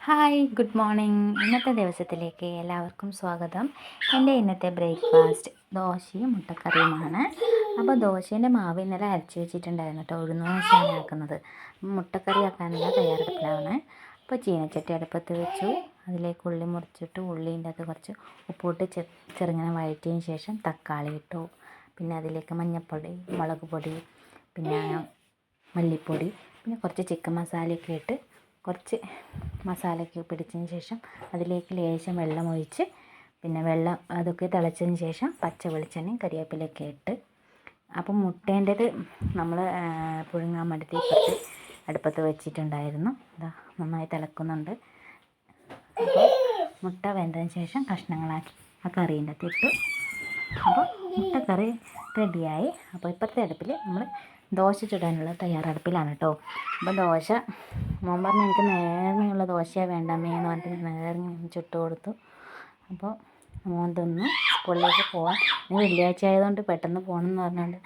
Hi good morning. ഇന്നത്തെ ദിവസത്തിലേക്ക് എല്ലാവർക്കും സ്വാഗതം. എൻ്റെ ഇന്നത്തെ ബ്രേക്ക്ഫാസ്റ്റ് ദോശയും മുട്ടക്കറിയുമാണ്. അപ്പോൾ ദോശേൻ്റെ മാവ് ഇന്നലെ അരച്ച് വെച്ചിട്ടുണ്ടായിരുന്നു കേട്ടോ. ഉഴുന്ന് ദോശയാണ് ആക്കുന്നത്. മുട്ടക്കറി ആക്കാനുള്ള തയ്യാറെടുപ്പിലാണ്. അപ്പോൾ ചീനച്ചട്ടി അടുപ്പത്ത് വെച്ചു. അതിലേക്ക് ഉള്ളി മുറിച്ചിട്ട് ഉള്ളീൻ്റെ അകത്ത് കുറച്ച് ഉപ്പിട്ട് ചെറുങ്ങനെ വഴറ്റിയതിന് ശേഷം തക്കാളി ഇട്ടു. പിന്നെ അതിലേക്ക് മഞ്ഞൾപ്പൊടി, മുളക് പൊടി, പിന്നെ മല്ലിപ്പൊടി, പിന്നെ കുറച്ച് ചിക്കൻ മസാലയൊക്കെ ഇട്ട് കുറച്ച് മസാലയൊക്കെ പിടിച്ചതിന് ശേഷം അതിലേക്ക് ലേശം വെള്ളം ഒഴിച്ച് പിന്നെ വെള്ളം അതൊക്കെ തിളച്ചതിന് ശേഷം പച്ച വെളിച്ചെണ്ണയും കരിവേപ്പിലയൊക്കെ ഇട്ട് അപ്പം മുട്ടേൻ്റെത് നമ്മൾ പുഴുങ്ങാൻ വേണ്ടിയിട്ട് ഇപ്പുറത്ത് അടുപ്പത്ത് വെച്ചിട്ടുണ്ടായിരുന്നു. ഇതാ നന്നായി തിളക്കുന്നുണ്ട്. അപ്പോൾ മുട്ട വെന്തതിന് ശേഷം കഷ്ണങ്ങളാക്കി ആ കറീൻ്റെ അകത്ത് ഇട്ടു. അപ്പോൾ മുട്ടക്കറി റെഡിയായി. അപ്പോൾ ഇപ്പുറത്തെ അടുപ്പിൽ നമ്മൾ ദോശ ചുടാനുള്ള തയ്യാറെടുപ്പിലാണ് കേട്ടോ. അപ്പോൾ ദോശ മോൻ പറഞ്ഞ് എനിക്ക് നേർമയുള്ള ദോശയാണ് വേണ്ടമ്മേ എന്ന് പറഞ്ഞിട്ട് നേർമ ചുട്ട് കൊടുത്തു. അപ്പോൾ മോൻ തിന്നു. സ്കൂളിലേക്ക് പോകാൻ ഇന്ന് വെള്ളിയാഴ്ച ആയതുകൊണ്ട് പെട്ടെന്ന് പോകണം എന്ന് പറഞ്ഞുകൊണ്ട്